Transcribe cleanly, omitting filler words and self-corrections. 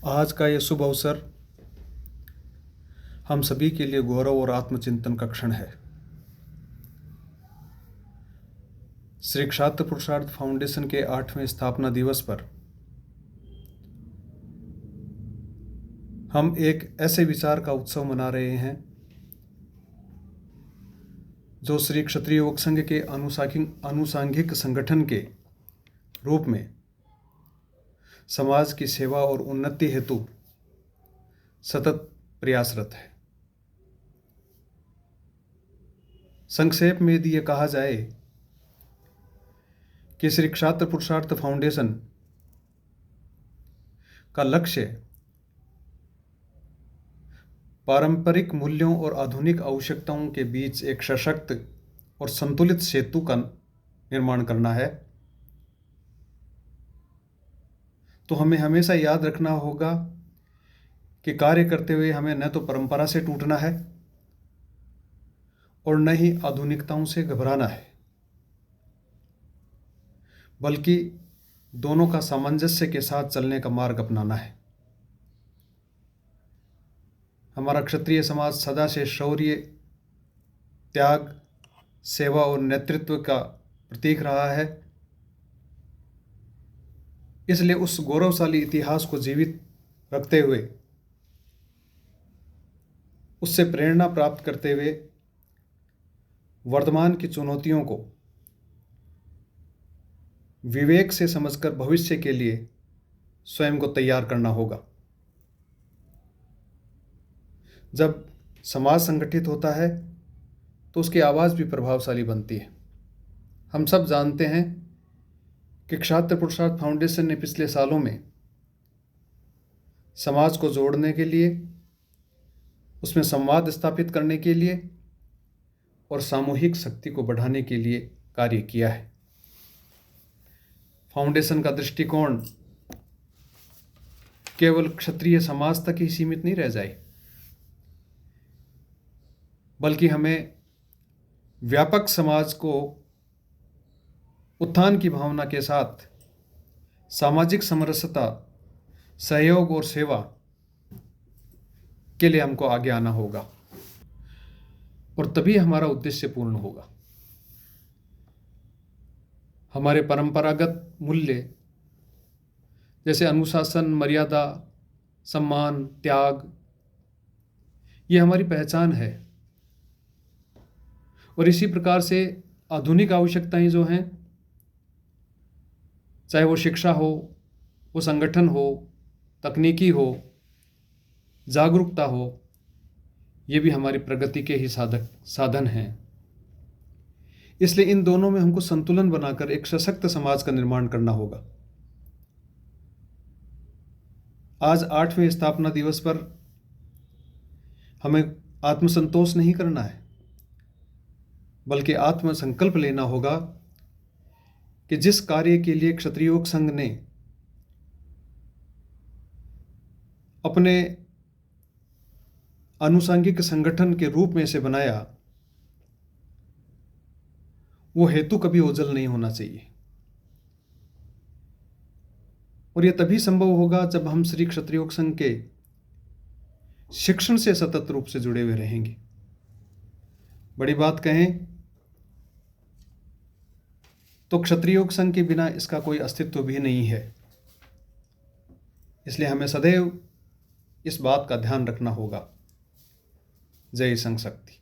आज का ये शुभ अवसर हम सभी के लिए गौरव और आत्मचिंतन का क्षण है। श्री क्षात्र पुरुषार्थ फाउंडेशन के 8वें स्थापना दिवस पर हम एक ऐसे विचार का उत्सव मना रहे हैं जो श्री क्षत्रिय योग संघ के अनुसांघिक संगठन के रूप में समाज की सेवा और उन्नति हेतु सतत प्रयासरत है। संक्षेप में यदि यह कहा जाए कि श्री क्षात्र पुरुषार्थ फाउंडेशन का लक्ष्य पारंपरिक मूल्यों और आधुनिक आवश्यकताओं के बीच एक सशक्त और संतुलित सेतु का निर्माण करना है, तो हमें हमेशा याद रखना होगा कि कार्य करते हुए हमें न तो परंपरा से टूटना है और न ही आधुनिकताओं से घबराना है, बल्कि दोनों का सामंजस्य के साथ चलने का मार्ग अपनाना है। हमारा क्षत्रिय समाज सदा से शौर्य, त्याग, सेवा और नेतृत्व का प्रतीक रहा है। इसलिए उस गौरवशाली इतिहास को जीवित रखते हुए, उससे प्रेरणा प्राप्त करते हुए वर्तमान की चुनौतियों को विवेक से समझकर भविष्य के लिए स्वयं को तैयार करना होगा। जब समाज संगठित होता है तो उसकी आवाज़ भी प्रभावशाली बनती है। हम सब जानते हैं कि क्षात्र पुरुषार्थ फाउंडेशन ने पिछले सालों में समाज को जोड़ने के लिए, उसमें संवाद स्थापित करने के लिए और सामूहिक शक्ति को बढ़ाने के लिए कार्य किया है। फाउंडेशन का दृष्टिकोण केवल क्षत्रिय समाज तक ही सीमित नहीं रह जाए, बल्कि हमें व्यापक समाज को उत्थान की भावना के साथ सामाजिक समरसता, सहयोग और सेवा के लिए हमको आगे आना होगा और तभी हमारा उद्देश्य पूर्ण होगा। हमारे परंपरागत मूल्य जैसे अनुशासन, मर्यादा, सम्मान, त्याग, ये हमारी पहचान है। और इसी प्रकार से आधुनिक आवश्यकताएं जो हैं, चाहे वो शिक्षा हो, वो संगठन हो, तकनीकी हो, जागरूकता हो, ये भी हमारी प्रगति के ही साधन हैं। इसलिए इन दोनों में हमको संतुलन बनाकर एक सशक्त समाज का निर्माण करना होगा। आज 8वें स्थापना दिवस पर हमें आत्मसंतोष नहीं करना है, बल्कि आत्मसंकल्प लेना होगा कि जिस कार्य के लिए क्षत्रिय योग संघ ने अपने आनुषंगिक संगठन के रूप में इसे बनाया, वो हेतु कभी ओझल नहीं होना चाहिए। और यह तभी संभव होगा जब हम श्री क्षत्रिय योग संघ के शिक्षण से सतत रूप से जुड़े हुए रहेंगे। बड़ी बात कहें तो क्षत्रिय योग संघ के बिना इसका कोई अस्तित्व भी नहीं है। इसलिए हमें सदैव इस बात का ध्यान रखना होगा। जय संघ शक्ति।